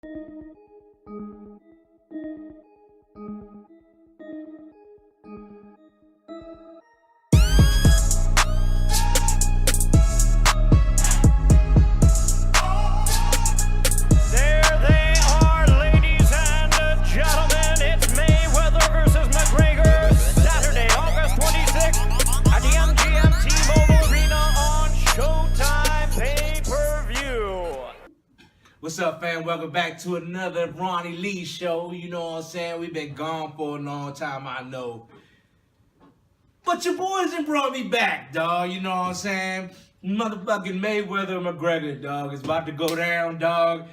There they are, ladies and gentlemen. It's Mayweather versus McGregor. Saturday, August 26th at the MGM T-Mobile Arena on Showtime pay-per-view. What's up, fam? Welcome back to another Ronnie Lee show. You know what I'm saying? We've been gone for a long time, I know. But your boys done brought me back, dog. You know what I'm saying? Motherfucking Mayweather and McGregor, dog. It's about to go down, dog.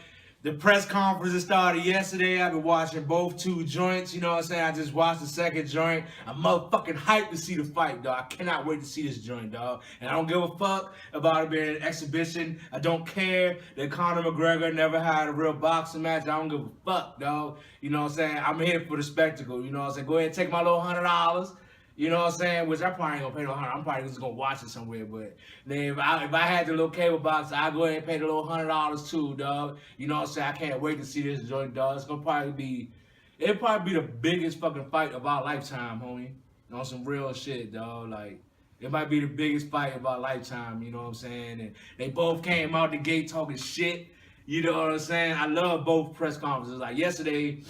The press conference started yesterday. I've been watching both two joints. You know what I'm saying? I just watched the second joint. I'm motherfucking hyped to see the fight, dog. I cannot wait to see this joint, dog. And I don't give a fuck about it being an exhibition. I don't care that Conor McGregor never had a real boxing match. I don't give a fuck, dog. You know what I'm saying? I'm here for the spectacle. You know what I'm saying? Go ahead and take my little $100. You know what I'm saying? Which I probably ain't gonna pay no $100. I'm probably just gonna watch it somewhere. But then if I had the little cable box, I'd go ahead and pay the little $100 too, dog. You know what I'm saying? I can't wait to see this joint, dog. It'll probably be the biggest fucking fight of our lifetime, homie. On some real shit, dog. Like, it might be the biggest fight of our lifetime, you know what I'm saying? And they both came out the gate talking shit. You know what I'm saying? I love both press conferences. Like yesterday,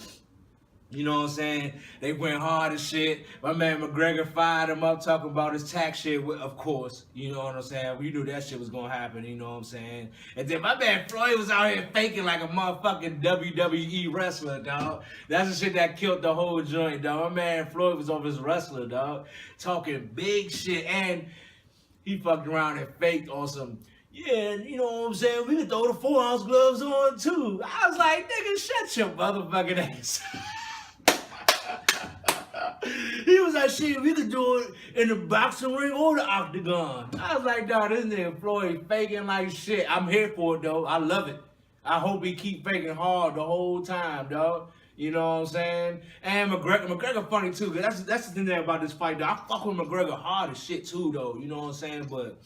you know what I'm saying? They went hard as shit. My man McGregor fired him up talking about his tax shit, of course. You know what I'm saying? We knew that shit was gonna happen, you know what I'm saying? And then my man Floyd was out here faking like a motherfucking WWE wrestler, dog. That's the shit that killed the whole joint, dog. My man Floyd was over his wrestler, dog. Talking big shit, and he fucked around and faked on some, yeah, you know what I'm saying? We can throw the 4-ounce gloves on too. I was like, nigga, shut your motherfucking ass. He was like, shit, we could do it in the boxing ring or the octagon. I was like, dog, this nigga Floyd faking like shit. I'm here for it, though. I love it. I hope he keep faking hard the whole time, dog. You know what I'm saying? And McGregor funny, too, because that's the thing about this fight, dog. I fuck with McGregor hard as shit, too, though. You know what I'm saying? But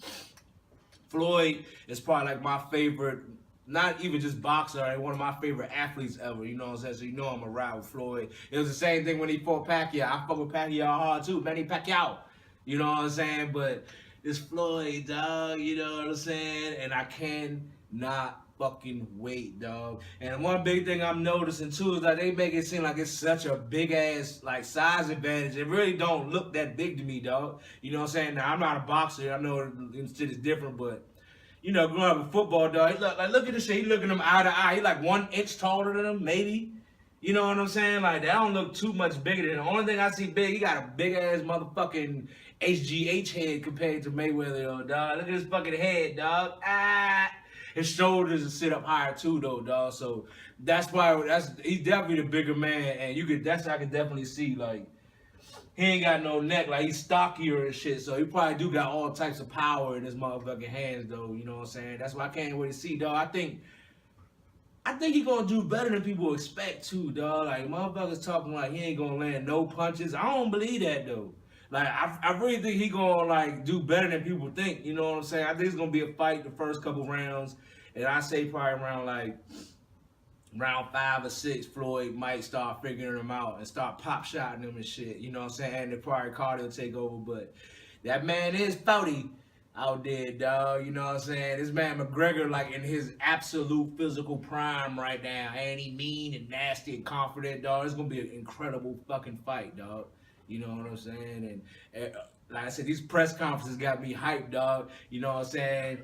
Floyd is probably like my favorite, not even just boxer, right? One of my favorite athletes ever, you know what I'm saying? So you know I'm a ride with Floyd. It was the same thing when he fought Pacquiao. I fuck with Pacquiao hard too, Manny Pacquiao. You know what I'm saying? But it's Floyd, dog, you know what I'm saying? And I cannot fucking wait, dog. And one big thing I'm noticing too is that they make it seem like it's such a big ass like size advantage. It really don't look that big to me, dog. You know what I'm saying? Now I'm not a boxer. I know shit is different, but you know, growing up in football, dog, look at this shit. He looking him eye to eye. He like 1 inch taller than him, maybe. You know what I'm saying? Like, that don't look too much bigger than him. The only thing I see big, he got a big-ass motherfucking HGH head compared to Mayweather, though, dog. Look at his fucking head, dog. His shoulders sit up higher, too, though, dog. So, that's why, he's definitely the bigger man. And I can definitely see, like, he ain't got no neck, like he's stockier and shit, so he probably do got all types of power in his motherfucking hands, though, you know what I'm saying? That's why I can't wait to see, dog. I think he gonna do better than people expect, too, dog. Like, motherfuckers talking like he ain't gonna land no punches. I don't believe that, though. Like, I really think he gonna, like, do better than people think, you know what I'm saying? I think it's gonna be a fight the first couple rounds, and I say probably around, like, round 5 or 6, Floyd might start figuring him out and start pop-shotting him and shit. You know what I'm saying? And the probably Cardi will take over. But that man is 40 out there, dog. You know what I'm saying? This man McGregor, like, in his absolute physical prime right now. And he mean and nasty and confident, dog. It's going to be an incredible fucking fight, dog. You know what I'm saying? And like I said, these press conferences got me hyped, dog. You know what I'm saying?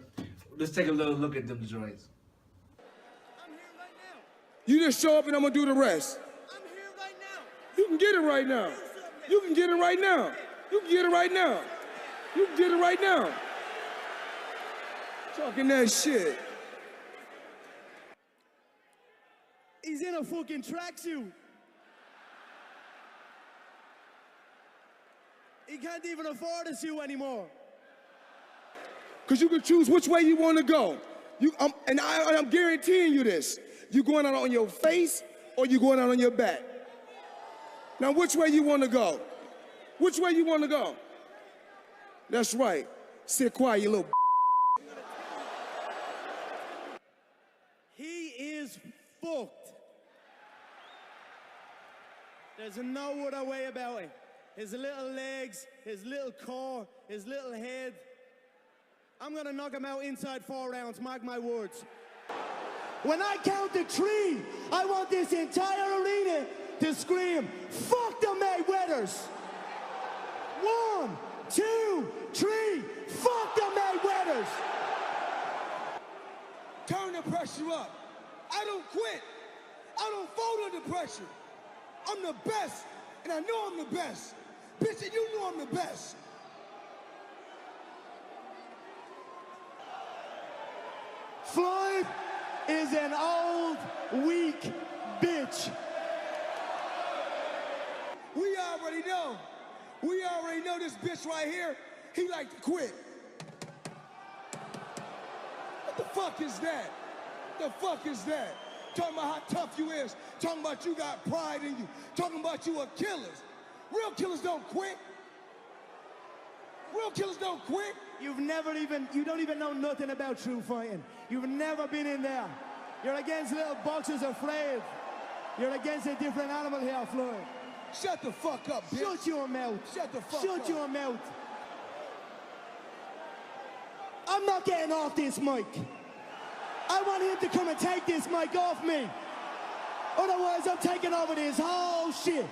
Let's take a little look at them joints. You just show up and I'm gonna do the rest. I'm here right now. You can get it right now. You can get it right now. You can get it right now. You can get it right now. Talking that shit. He's in a fucking tracksuit. He can't even afford a suit anymore. Cause you can choose which way you want to go. I'm guaranteeing you this. You going out on your face or you going out on your back? Now, which way you want to go? Which way you want to go? That's right. Sit quiet, you little. He is fucked. There's no other way about it. His little legs, his little core, his little head. I'm gonna knock him out inside 4 rounds, mark my words. When I count to 3, I want this entire arena to scream, fuck the Mayweathers. 1, 2, 3, fuck the Mayweathers. Turn the pressure up. I don't quit. I don't fold under pressure. I'm the best, and I know I'm the best. Bitch, and you know I'm the best. Floyd is an old, weak bitch. We already know. We already know this bitch right here, he like to quit. What the fuck is that? The fuck is that? Talking about how tough you is. Talking about you got pride in you. Talking about you are killers. Real killers don't quit. Real killers don't quit. You don't even know nothing about true fighting. You've never been in there. You're against little boxers afraid. You're against a different animal here, Floyd. Shut the fuck up, bitch. Shut your mouth. Shut the fuck up. Shut your mouth. I'm not getting off this mic. I want him to come and take this mic off me. Otherwise, I'm taking over this whole shit.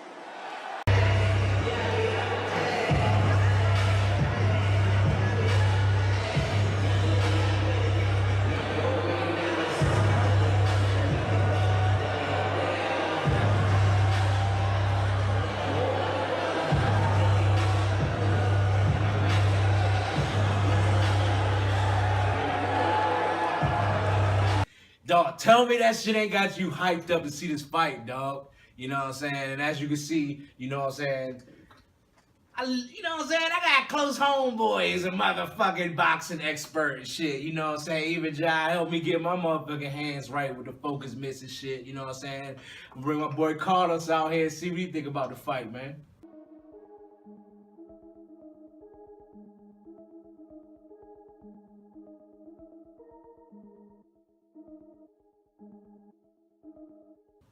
Dog, tell me that shit ain't got you hyped up to see this fight, dog. You know what I'm saying? And as you can see, you know what I'm saying? I got close homeboys and motherfucking boxing expert and shit. You know what I'm saying? Even Jai helped me get my motherfucking hands right with the focus miss and shit. You know what I'm saying? Bring my boy Carlos out here and see what he think about the fight, man.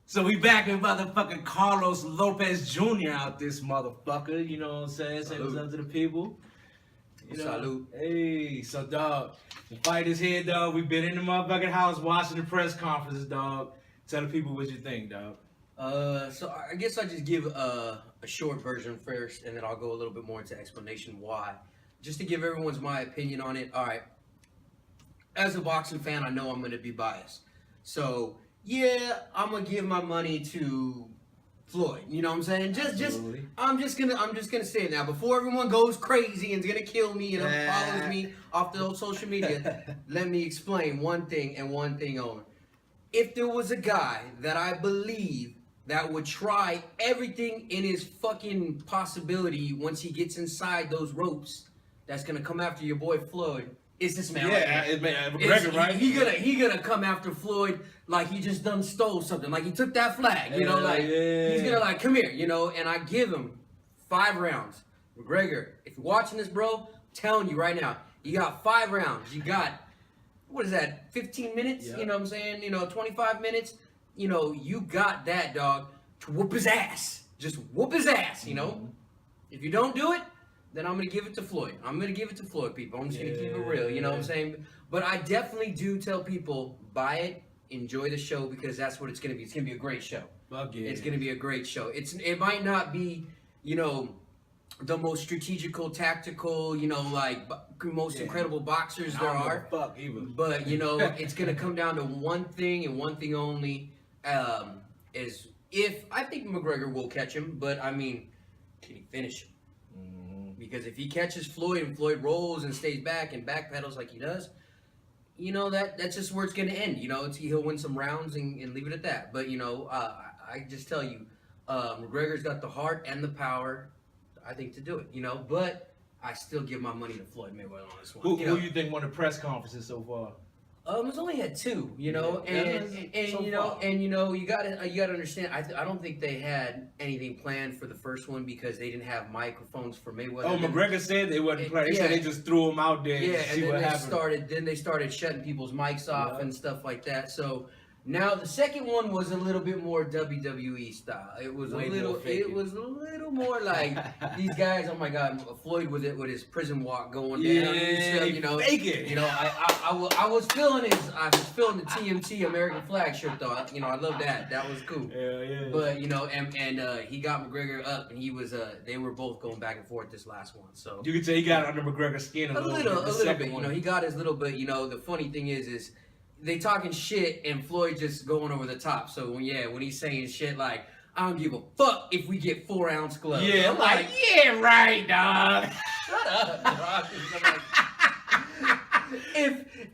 So we back with motherfucking Carlos Lopez Jr. out this motherfucker, you know what I'm saying? Say what's up to the people. You know? Salute. Hey, so dog, the fight is here, dog. We've been in the motherfucking house watching the press conferences, dog. Tell the people what you think, dog. So I guess I'll just give a short version first, and then I'll go a little bit more into explanation why. Just to give everyone's my opinion on it. All right. As a boxing fan, I know I'm going to be biased. So yeah, I'm gonna give my money to Floyd. You know what I'm saying? I'm just gonna say it now before everyone goes crazy and's gonna kill me and follows me off the old social media. Let me explain one thing and one thing only. If there was a guy that I believe that would try everything in his fucking possibility once he gets inside those ropes, that's gonna come after your boy Floyd. Is this man? Yeah, it's McGregor, right? He gonna come after Floyd like he just done stole something, like he took that flag, you know, like he's gonna like come here, you know, and I give him 5 rounds. McGregor, if you're watching this, bro, I'm telling you right now, you got 5 rounds. You got, what is that, 15 minutes? Yeah. You know what I'm saying? You know, 25 minutes. You know, you got that, dog, to whoop his ass. Just whoop his ass, you know? If you don't do it, then I'm going to give it to Floyd. I'm going to give it to Floyd, people. I'm just going to keep it real, you know what I'm saying? But I definitely do tell people, buy it, enjoy the show, because that's what it's going to be. It's going to be a great show. Fuck yeah. It's going to be a great show. It might not be, you know, the most strategical, tactical, you know, like most incredible boxers there are. Fuck even. But, you know, it's going to come down to one thing and one thing only, is if, I think McGregor will catch him, but I mean, can he finish him? Because if he catches Floyd and Floyd rolls and stays back and backpedals like he does, you know, that's just where it's going to end. You know, he'll win some rounds and leave it at that. But, you know, I just tell you, McGregor's got the heart and the power, I think, to do it, you know. But I still give my money to Floyd Mayweather on this one. Who you think won the press conferences so far? It's only had 2, you know, and you gotta understand. I don't think they had anything planned for the first one because they didn't have microphones for Mayweather. Oh, McGregor said they wasn't playing. They said they just threw him out there. Yeah, to see and what then happened. they started shutting people's mics off and stuff like that. So Now the second one was a little bit more WWE style. It was Way a little. more faking. It was a little more like these guys. Oh my God, Floyd with it with his prison walk going down. Yeah, And stuff, you know, faking. You know, I was feeling the TMT American flag shirt though. You know, I love that. That was cool. Yeah. But you know, and he got McGregor up, and he was they were both going back and forth this last one. So You can tell he got under McGregor's skin a little bit. You know, he got his little bit. You know, the funny thing is they talking shit and Floyd just going over the top. So when he's saying shit like, I don't give a fuck if we get 4-ounce gloves. Yeah, I'm like, yeah, right, dog. Shut up, dog.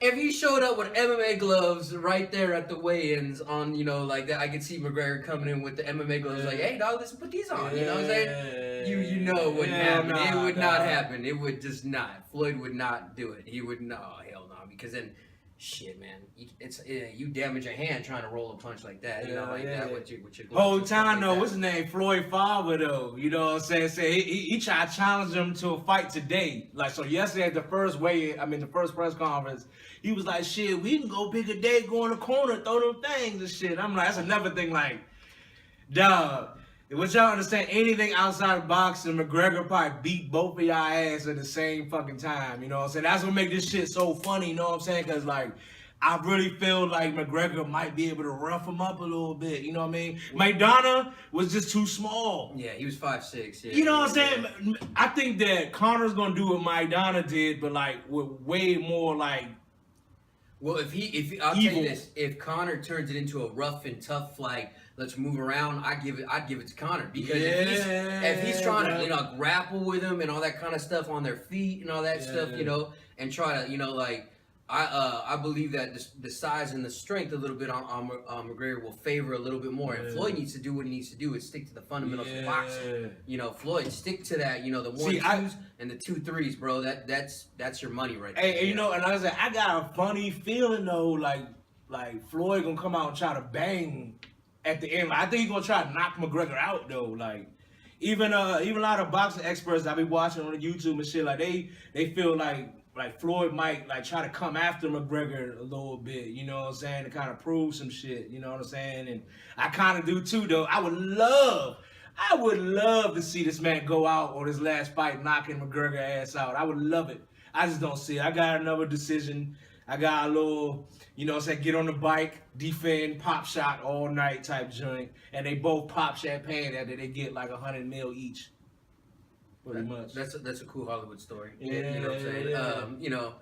If he showed up with MMA gloves right there at the weigh-ins on, you know, like that, I could see McGregor coming in with the MMA gloves, like, hey, dog, let's put these on. You know what I'm saying? You know it wouldn't happen. It would not happen. It would just not. Floyd would not do it. He would not. Hell no. Because then, shit, man, you damage a hand trying to roll a punch like that. You know, like that with your Whole gloves, time like though, that. what's his name? Floyd Favre though. You know what I'm saying? He tried to challenge him to a fight today. Like so yesterday at the first press conference, he was like, shit, we can go pick a day, go in the corner, throw them things and shit. I'm like, that's another thing, like, dog. What y'all understand, anything outside of boxing, McGregor probably beat both of y'all ass at the same fucking time, you know what I'm saying? That's what make this shit so funny, you know what I'm saying? Because, like, I really feel like McGregor might be able to rough him up a little bit, you know what I mean? Maidana was just too small. Yeah, he was 5'6". Yeah, You know what I'm saying? I think that Connor's going to do what Maidana did, but, like, with way more, like, Well, if I'll tell you this, if Connor turns it into a rough and tough, like, let's move around, I'd give it to Connor, because if he's trying to, you know, grapple with him and all that kind of stuff on their feet and all that stuff, you know, and try to, you know, like, I believe that the size and the strength a little bit on McGregor will favor a little bit more. And Floyd needs to do what he needs to do is stick to the fundamentals of boxing. You know, Floyd, stick to that. You know, the 1-2s and the 2-3s, bro. That's your money right there. Hey, you know, and I said I got a funny feeling though, like Floyd gonna come out and try to bang at the end. Like, I think he's gonna try to knock McGregor out though. Like even a lot of boxing experts I be watching on YouTube and shit, like they feel like Floyd might like try to come after McGregor a little bit, you know what I'm saying, to kind of prove some shit, you know what I'm saying? And I kind of do too, though. I would love to see this man go out on his last fight knocking McGregor ass out. I would love it. I just don't see it. I got another decision. I got a little, you know what I'm saying, get on the bike, defend, pop shot all night type joint, and they both pop champagne after they get like 100 mil each. Pretty much. That's a cool Hollywood story. Yeah, you know what I'm saying. yeah. You know,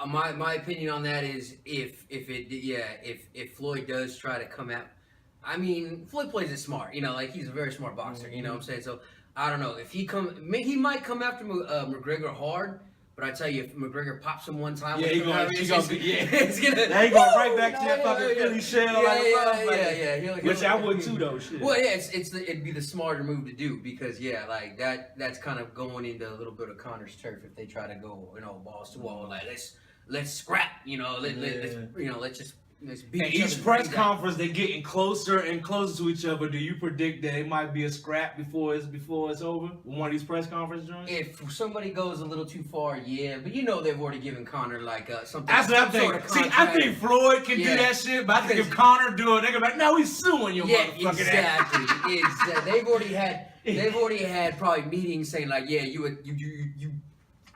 my opinion on that is if Floyd does try to come out, I mean, Floyd plays it smart. You know, like he's a very smart boxer. You know what I'm saying. So I don't know if he might come after McGregor hard. But I tell you, if McGregor pops him one time, it's gonna now he going right back to that fucking Philly shell. Which I would too, though. Shit. Well, yeah, it'd be the smarter move to do, because like that's kind of going into a little bit of Connor's turf if they try to go, you know, balls to wall, like let's scrap, you know, let's beat and each each other's press brains out. conference, they getting closer and closer to each other. Do you predict that it might be a scrap before it's over? One of these press conference joints? If somebody goes a little too far, yeah, but you know they've already given Connor like something. That's what I'm some sort thinking. of See, I think Floyd can do Yeah. that shit, but I think if Connor do it, they're gonna be like, no, he's suing you, Yeah, motherfucking ass. exactly. Exactly. They've already had probably meetings saying like, yeah, you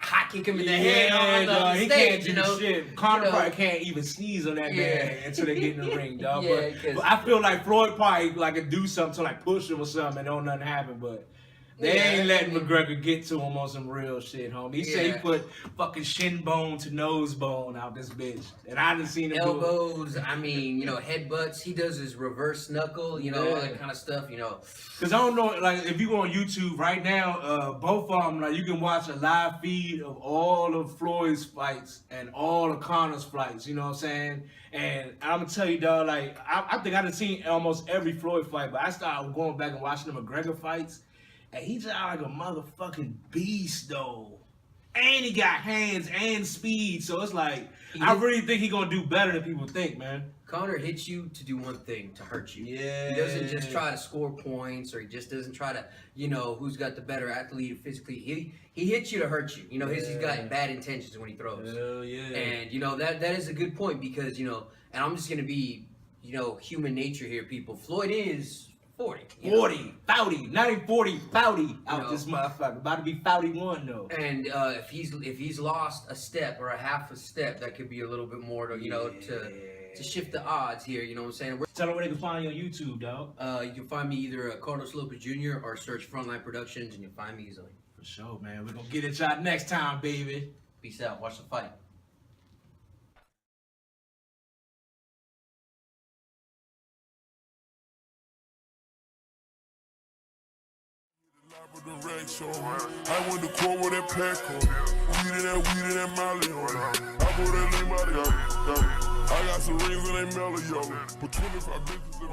hot kick him in the head on the he stage, can't do you know. shit. Connor You know. probably can't even sneeze on that man until they get in the ring, dog. Yeah, but I feel like Floyd probably like could do something to like push him or something and don't nothing happen, but they ain't letting McGregor get to him on some real shit, homie. He said he put fucking shin bone to nose bone out this bitch. And I didn't seen him do it. Elbows, I mean, you know, headbutts. He does his reverse knuckle, you know, all that kind of stuff, you know. Cause I don't know, like if you go on YouTube right now, both of them, like you can watch a live feed of all of Floyd's fights and all of Connor's fights. You know what I'm saying? And I'm gonna tell you, dog, like I think I done seen almost every Floyd fight, but I started going back and watching the McGregor fights, and he's just like a motherfucking beast, though. And he got hands and speed, so it's like I really think he's gonna do better than people think, man. Connor hits you to do one thing, to hurt you. Yeah. He doesn't just try to score points, or he just doesn't try to, you know, who's got the better athlete physically. He hits you to hurt you. You know, he's got bad intentions when he throws. Hell yeah. And, you know, that is a good point, because, you know, and I'm just going to be human nature here, people. Floyd is 40. 40, not even 40, 40 out know. this motherfucker. About to be 41 though. And if he's lost a step or a half a step, that could be a little bit more to to shift the odds here. You know what I'm saying? Tell them where they can find you on YouTube, dog. You can find me either Carlos Lopez Jr. or search Frontline Productions, and you'll find me easily. For sure, man. We're gonna get it y'all next time, baby. Peace out. Watch the fight. I went to court with that pack on. Weed in that Molly on. I bought that lean body up. I got some rings and they mellow, yo. But 25 bitches in